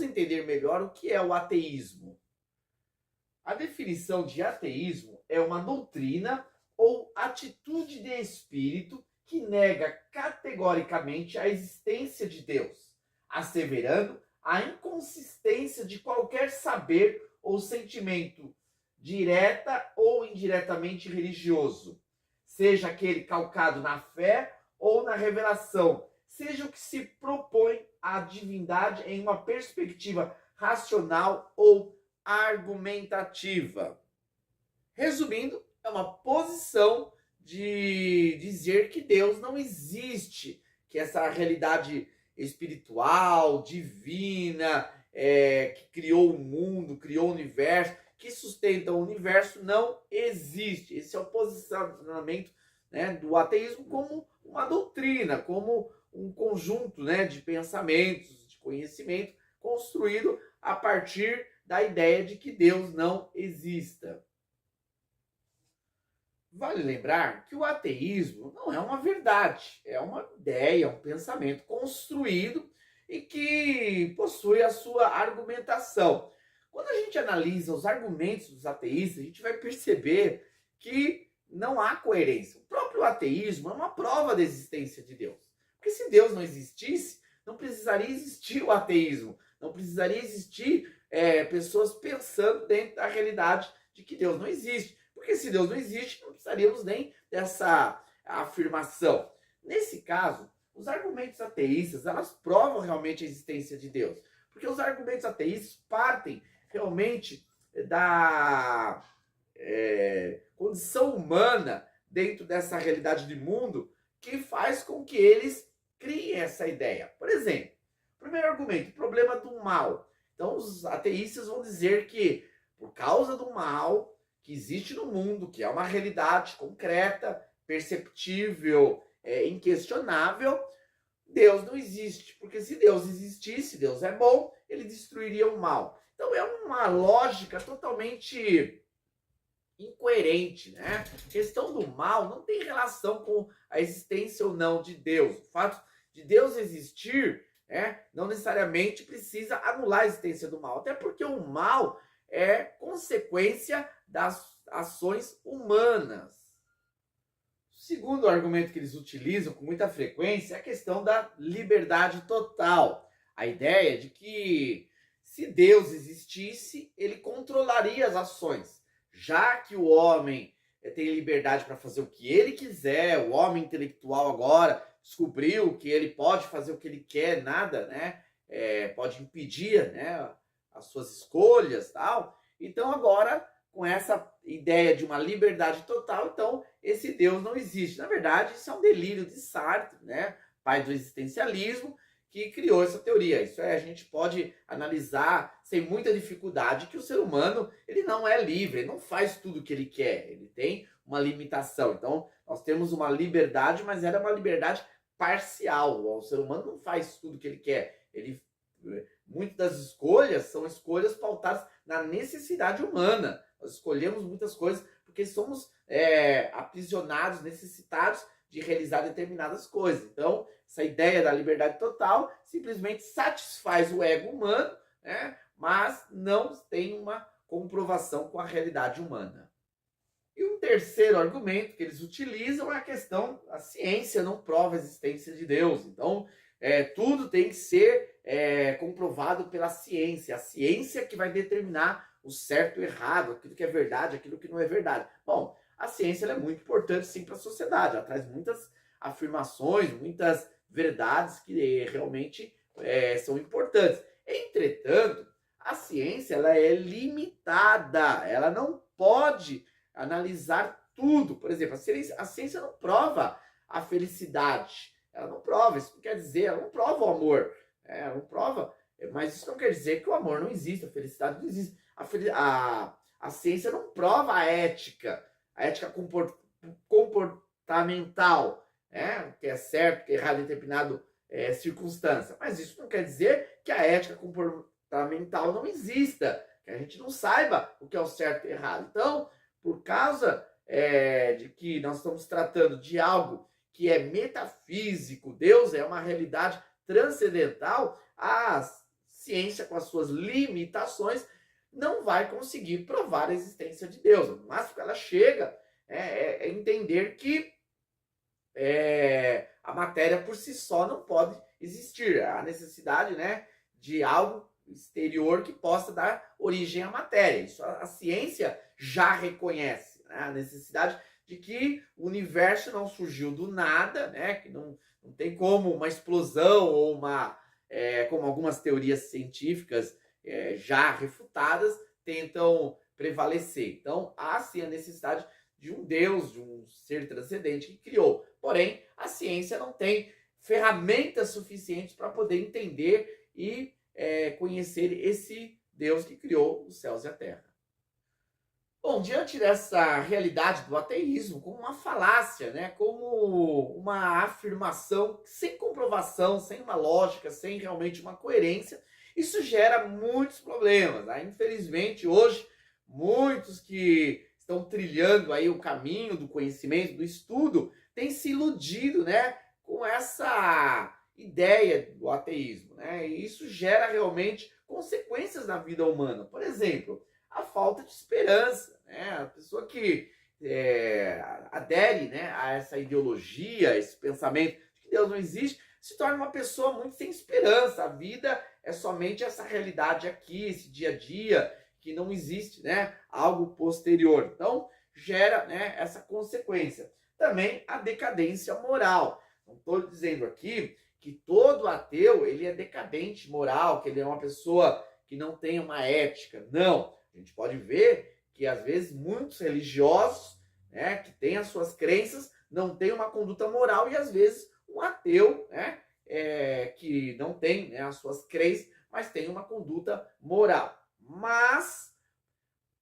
entender melhor o que é o ateísmo. A definição de ateísmo é uma doutrina ou atitude de espírito que nega categoricamente a existência de Deus, asseverando a inconsistência de qualquer saber ou sentimento, direta ou indiretamente religioso, seja aquele calcado na fé ou na revelação, seja o que se propõe à divindade em uma perspectiva racional ou argumentativa. Resumindo, é uma posição de dizer que Deus não existe, que essa realidade espiritual, divina, que criou o mundo, criou o universo, que sustenta o universo, não existe. Esse é o posicionamento, né, do ateísmo como uma doutrina, como um conjunto, né, de pensamentos, de conhecimento construído a partir da ideia de que Deus não exista. Vale lembrar que o ateísmo não é uma verdade, é uma ideia, um pensamento construído e que possui a sua argumentação. Quando a gente analisa os argumentos dos ateístas, a gente vai perceber que não há coerência. O próprio ateísmo é uma prova da existência de Deus. Porque se Deus não existisse, não precisaria existir o ateísmo, não precisaria existir pessoas pensando dentro da realidade de que Deus não existe. Porque se Deus não existe, não precisaríamos nem dessa afirmação. Nesse caso, os argumentos ateístas, elas provam realmente a existência de Deus. Porque os argumentos ateístas partem realmente da condição humana dentro dessa realidade de mundo que faz com que eles criem essa ideia. Por exemplo, primeiro argumento, o problema do mal. Então, os ateístas vão dizer que por causa do mal que existe no mundo, que é uma realidade concreta, perceptível, inquestionável, Deus não existe. Porque se Deus existisse, Deus é bom, ele destruiria o mal. Então é uma lógica totalmente incoerente, né? A questão do mal não tem relação com a existência ou não de Deus. O fato de Deus existir, não necessariamente precisa anular a existência do mal. Até porque o mal é consequência das ações humanas. O segundo argumento que eles utilizam com muita frequência é a questão da liberdade total. A ideia de que se Deus existisse, ele controlaria as ações. Já que o homem tem liberdade para fazer o que ele quiser, o homem intelectual agora descobriu que ele pode fazer o que ele quer, nada, né? Pode impedir, né, as suas escolhas, tal. Então agora, com essa ideia de uma liberdade total, então esse Deus não existe. Na verdade, isso é um delírio de Sartre, né, pai do existencialismo, que criou essa teoria. Isso a gente pode analisar sem muita dificuldade que o ser humano, ele não é livre, ele não faz tudo o que ele quer, ele tem uma limitação. Então, nós temos uma liberdade, mas era uma liberdade parcial. O ser humano não faz tudo o que ele quer. Muitas das escolhas são escolhas pautadas na necessidade humana. Nós escolhemos muitas coisas porque somos aprisionados, necessitados de realizar determinadas coisas. Então, essa ideia da liberdade total simplesmente satisfaz o ego humano, né, mas não tem uma comprovação com a realidade humana. E um terceiro argumento que eles utilizam é a questão: a ciência não prova a existência de Deus. Então, tudo tem que ser comprovado pela ciência. A ciência que vai determinar o certo e o errado, aquilo que é verdade, aquilo que não é verdade. Bom, a ciência é muito importante sim para a sociedade. Ela traz muitas afirmações, muitas verdades que realmente são importantes. Entretanto, a ciência ela é limitada. Ela não pode analisar tudo. Por exemplo, a ciência não prova a felicidade. Ela não prova. Isso não quer dizer, ela não prova o amor. Ela não prova, mas isso não quer dizer que o amor não existe, a felicidade não existe. A ciência não prova a ética comportamental, que é certo, que é errado em determinada circunstância. Mas isso não quer dizer que a ética comportamental não exista, que a gente não saiba o que é o certo e errado. Então, por causa de que nós estamos tratando de algo que é metafísico, Deus é uma realidade transcendental, a ciência, com as suas limitações, não vai conseguir provar a existência de Deus. O máximo que ela chega é entender que a matéria por si só não pode existir. Há necessidade, né, de algo exterior que possa dar origem à matéria. Isso a ciência já reconhece, né, a necessidade de que o universo não surgiu do nada, né, que não tem como uma explosão ou como algumas teorias científicas já refutadas tentam prevalecer. Então, há sim a necessidade de um Deus, de um ser transcendente que criou. Porém, a ciência não tem ferramentas suficientes para poder entender e conhecer esse Deus que criou os céus e a terra. Bom, diante dessa realidade do ateísmo, como uma falácia, né, como uma afirmação sem comprovação, sem uma lógica, sem realmente uma coerência, isso gera muitos problemas, né? Infelizmente, hoje, muitos que estão trilhando aí o caminho do conhecimento, do estudo, têm se iludido, né, com essa ideia do ateísmo, né? E isso gera realmente consequências na vida humana. Por exemplo, a falta de esperança, né? A pessoa que adere, né, a essa ideologia, esse pensamento de que Deus não existe, se torna uma pessoa muito sem esperança. A vida é somente essa realidade aqui, esse dia a dia, que não existe, né, algo posterior. Então, gera, né, essa consequência. Também a decadência moral. Não estou dizendo aqui que todo ateu ele é decadente moral, que ele é uma pessoa que não tem uma ética. Não. A gente pode ver que, às vezes, muitos religiosos, né, que têm as suas crenças, não têm uma conduta moral, e, às vezes, um ateu, né, que não tem, né, as suas crenças, mas tem uma conduta moral. Mas,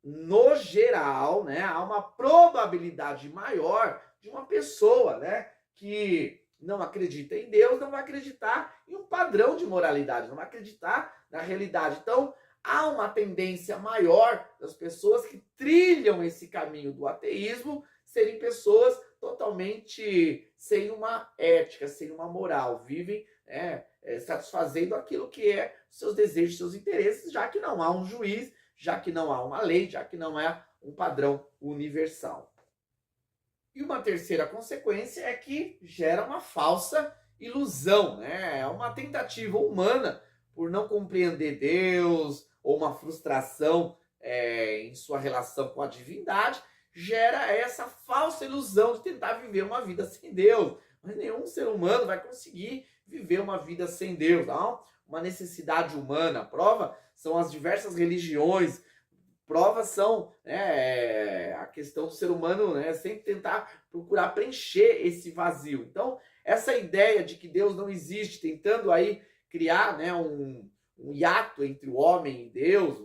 no geral, né, há uma probabilidade maior de uma pessoa, né, que não acredita em Deus, não vai acreditar em um padrão de moralidade, não vai acreditar na realidade. Então, há uma tendência maior das pessoas que trilham esse caminho do ateísmo serem pessoas totalmente sem uma ética, sem uma moral, vivem satisfazendo aquilo que é seus desejos, seus interesses, já que não há um juiz, já que não há uma lei, já que não há um padrão universal. E uma terceira consequência é que gera uma falsa ilusão, né? É uma tentativa humana por não compreender Deus, ou uma frustração em sua relação com a divindade, gera essa falsa ilusão de tentar viver uma vida sem Deus. Mas nenhum ser humano vai conseguir viver uma vida sem Deus. Não? Uma necessidade humana. A prova são as diversas religiões. Provas são a questão do ser humano, né, sempre tentar procurar preencher esse vazio. Então, essa ideia de que Deus não existe, tentando aí criar, né, um hiato entre o homem e Deus,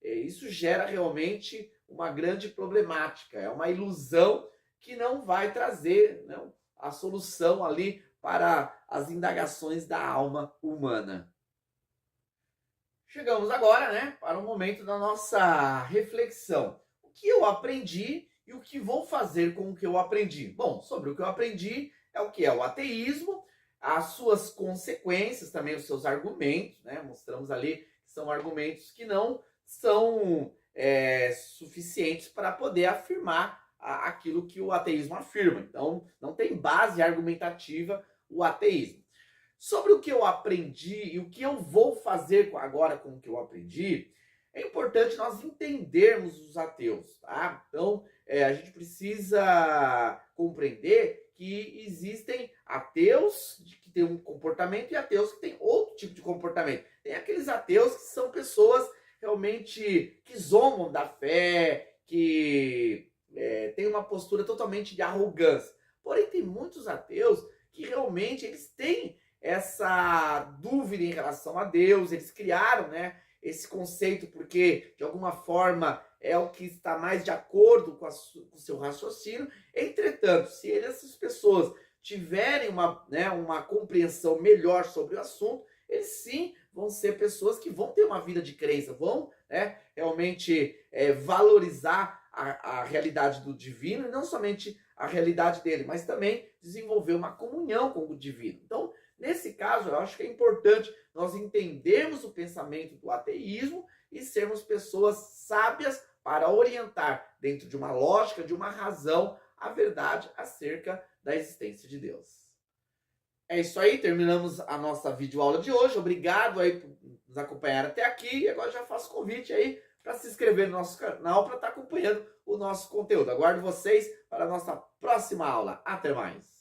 isso gera realmente uma grande problemática. É uma ilusão que não vai trazer, né, a solução ali para as indagações da alma humana. Chegamos agora, né, para o momento da nossa reflexão. O que eu aprendi e o que vou fazer com o que eu aprendi? Bom, sobre o que eu aprendi é o que é o ateísmo, as suas consequências, também os seus argumentos, né? Mostramos ali que são argumentos que não são suficientes para poder afirmar aquilo que o ateísmo afirma. Então, não tem base argumentativa o ateísmo. Sobre o que eu aprendi e o que eu vou fazer agora com o que eu aprendi, é importante nós entendermos os ateus, tá? Então, a gente precisa compreender que existem ateus que têm um comportamento e ateus que têm outro tipo de comportamento. Tem aqueles ateus que são pessoas realmente que zombam da fé, que têm uma postura totalmente de arrogância. Porém, tem muitos ateus que realmente eles têm essa dúvida em relação a Deus, eles criaram, né, esse conceito porque, de alguma forma, é o que está mais de acordo com o seu raciocínio. Entretanto, se essas pessoas tiverem uma compreensão melhor sobre o assunto, eles sim vão ser pessoas que vão ter uma vida de crença, vão realmente valorizar a realidade do divino, e não somente a realidade dele, mas também desenvolver uma comunhão com o divino. Então, Nesse caso, eu acho que é importante nós entendermos o pensamento do ateísmo e sermos pessoas sábias para orientar, dentro de uma lógica, de uma razão, a verdade acerca da existência de Deus. É isso aí, terminamos a nossa videoaula de hoje. Obrigado aí por nos acompanhar até aqui. E agora já faço convite aí para se inscrever no nosso canal para estar acompanhando o nosso conteúdo. Aguardo vocês para a nossa próxima aula. Até mais!